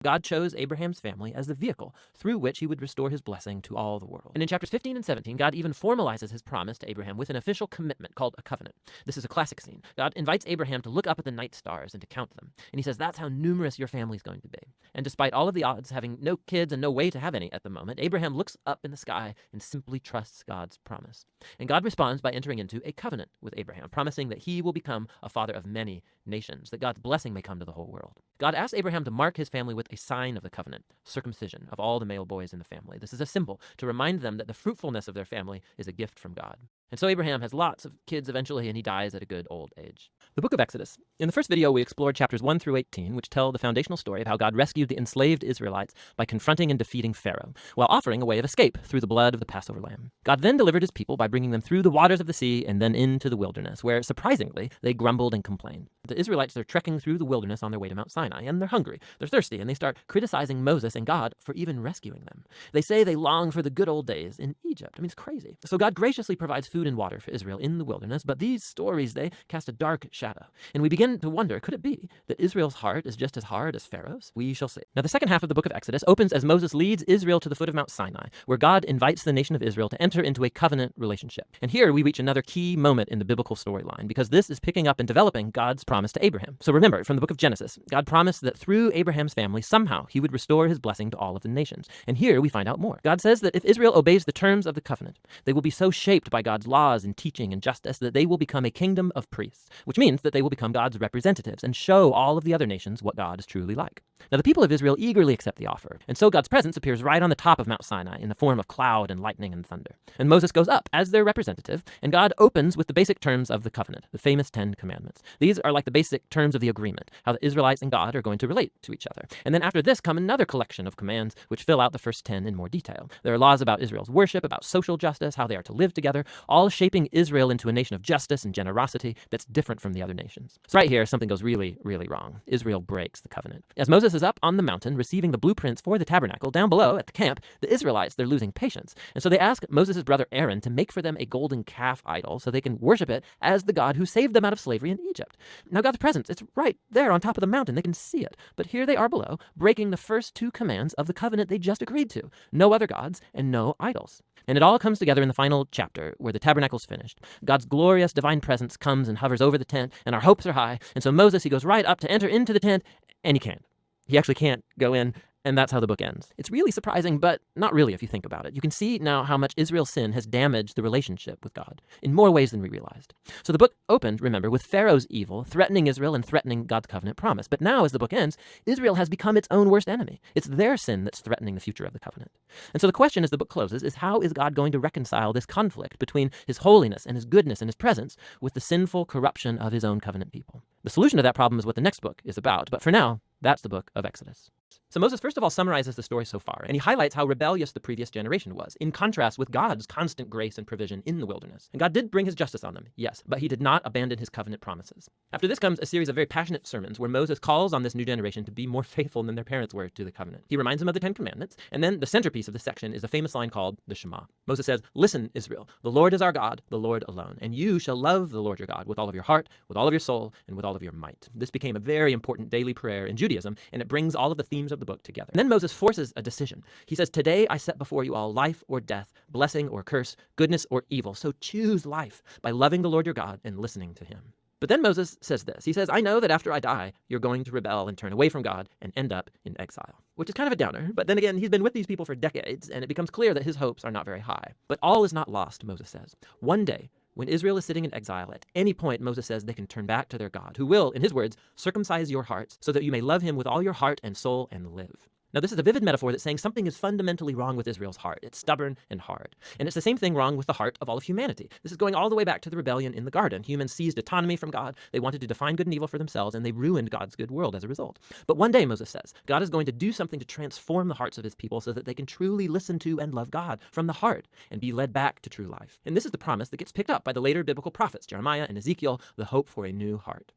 God chose Abraham's family as the vehicle through which he would restore his blessing to all the world. And in chapters 15 and 17, God even formalizes his promise to Abraham with an official commitment called a covenant. This is a classic scene. God invites Abraham to look up at the night stars and to count them. And he says, that's how numerous your family is going to be. And despite all of the odds, having no kids and no way to have any at the moment, Abraham looks up in the sky and simply trusts God's promise. And God responds by entering into a covenant with Abraham, promising that he will become a father of many nations, that God's blessing may come to the whole world. God asks Abraham to mark his family with a sign of the covenant, circumcision of all the male boys in the family. This is a symbol to remind them that the fruitfulness of their family is a gift from God. And so Abraham has lots of kids eventually, and he dies at a good old age. The book of Exodus. In the first video, we explored chapters 1 through 18, which tell the foundational story of how God rescued the enslaved Israelites by confronting and defeating Pharaoh, while offering a way of escape through the blood of the Passover lamb. God then delivered his people by bringing them through the waters of the sea and then into the wilderness, where, surprisingly, they grumbled and complained. The Israelites are trekking through the wilderness on their way to Mount Sinai, and they're hungry, they're thirsty, and they start criticizing Moses and God for even rescuing them. They say they long for the good old days in Egypt. I mean, it's crazy. So God graciously provides food and water for Israel in the wilderness, but these stories, they cast a dark shadow. And we begin to wonder, could it be that Israel's heart is just as hard as Pharaoh's? We shall see. Now, the second half of the book of Exodus opens as Moses leads Israel to the foot of Mount Sinai, where God invites the nation of Israel to enter into a covenant relationship. And here we reach another key moment in the biblical storyline, because this is picking up and developing God's promise to Abraham. So remember, from the book of Genesis, God promised that through Abraham's family, somehow he would restore his blessing to all of the nations. And here we find out more. God says that if Israel obeys the terms of the covenant, they will be so shaped by God's laws and teaching and justice that they will become a kingdom of priests, which means that they will become God's representatives and show all of the other nations what God is truly like. Now, the people of Israel eagerly accept the offer, and so God's presence appears right on the top of Mount Sinai in the form of cloud and lightning and thunder. And Moses goes up as their representative, and God opens with the basic terms of the covenant, the famous 10 commandments. These are like the basic terms of the agreement, how the Israelites and God are going to relate to each other. And then after this come another collection of commands which fill out the first 10 in more detail. There are laws about Israel's worship, about social justice, how they are to live together, all shaping Israel into a nation of justice and generosity that's different from the other nations. So right here, something goes really, really wrong. Israel breaks the covenant. As Moses is up on the mountain receiving the blueprints for the tabernacle, down below at the camp, the Israelites, they're losing patience. And so they ask Moses' brother Aaron to make for them a golden calf idol so they can worship it as the God who saved them out of slavery in Egypt. Now God's presence, it's right there on top of the mountain. They can see it. But here they are below, breaking the first 2 commands of the covenant they just agreed to. No other gods and no idols. And it all comes together in the final chapter where the tabernacle's finished. God's glorious divine presence comes and hovers over the tent, and our hopes are high. And so Moses, he goes right up to enter into the tent, and he can't. He actually can't go in. And that's how the book ends. It's really surprising, but not really if you think about it. You can see now how much Israel's sin has damaged the relationship with God in more ways than we realized. So the book opened, remember, with Pharaoh's evil, threatening Israel and threatening God's covenant promise. But now, as the book ends, Israel has become its own worst enemy. It's their sin that's threatening the future of the covenant. And so the question as the book closes is, how is God going to reconcile this conflict between his holiness and his goodness and his presence with the sinful corruption of his own covenant people? The solution to that problem is what the next book is about. But for now, that's the book of Exodus. So Moses, first of all, summarizes the story so far, and he highlights how rebellious the previous generation was, in contrast with God's constant grace and provision in the wilderness. And God did bring his justice on them, yes, but he did not abandon his covenant promises. After this comes a series of very passionate sermons where Moses calls on this new generation to be more faithful than their parents were to the covenant. He reminds them of the 10 commandments, and then the centerpiece of this section is a famous line called the Shema. Moses says, "Listen, Israel, the Lord is our God, the Lord alone, and you shall love the Lord your God with all of your heart, with all of your soul, and with all of your might." This became a very important daily prayer in Judaism, and it brings all of the themes of the book together. And then Moses forces a decision. He says, "Today I set before you all life or death, blessing or curse, goodness or evil. So choose life by loving the Lord your God and listening to him." But then Moses says this. He says, "I know that after I die, you're going to rebel and turn away from God and end up in exile," which is kind of a downer. But then again, he's been with these people for decades, and it becomes clear that his hopes are not very high. But all is not lost, Moses says. One day, when Israel is sitting in exile, at any point, Moses says they can turn back to their God, who will, in his words, circumcise your hearts so that you may love him with all your heart and soul and live. Now, this is a vivid metaphor that's saying something is fundamentally wrong with Israel's heart. It's stubborn and hard. And it's the same thing wrong with the heart of all of humanity. This is going all the way back to the rebellion in the garden. Humans seized autonomy from God. They wanted to define good and evil for themselves, and they ruined God's good world as a result. But one day, Moses says, God is going to do something to transform the hearts of his people so that they can truly listen to and love God from the heart and be led back to true life. And this is the promise that gets picked up by the later biblical prophets, Jeremiah and Ezekiel, the hope for a new heart.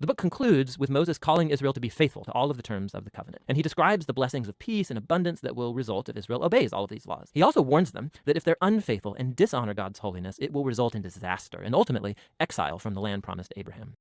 The book concludes with Moses calling Israel to be faithful to all of the terms of the covenant. And he describes the blessings of peace and abundance that will result if Israel obeys all of these laws. He also warns them that if they're unfaithful and dishonor God's holiness, it will result in disaster and ultimately exile from the land promised to Abraham.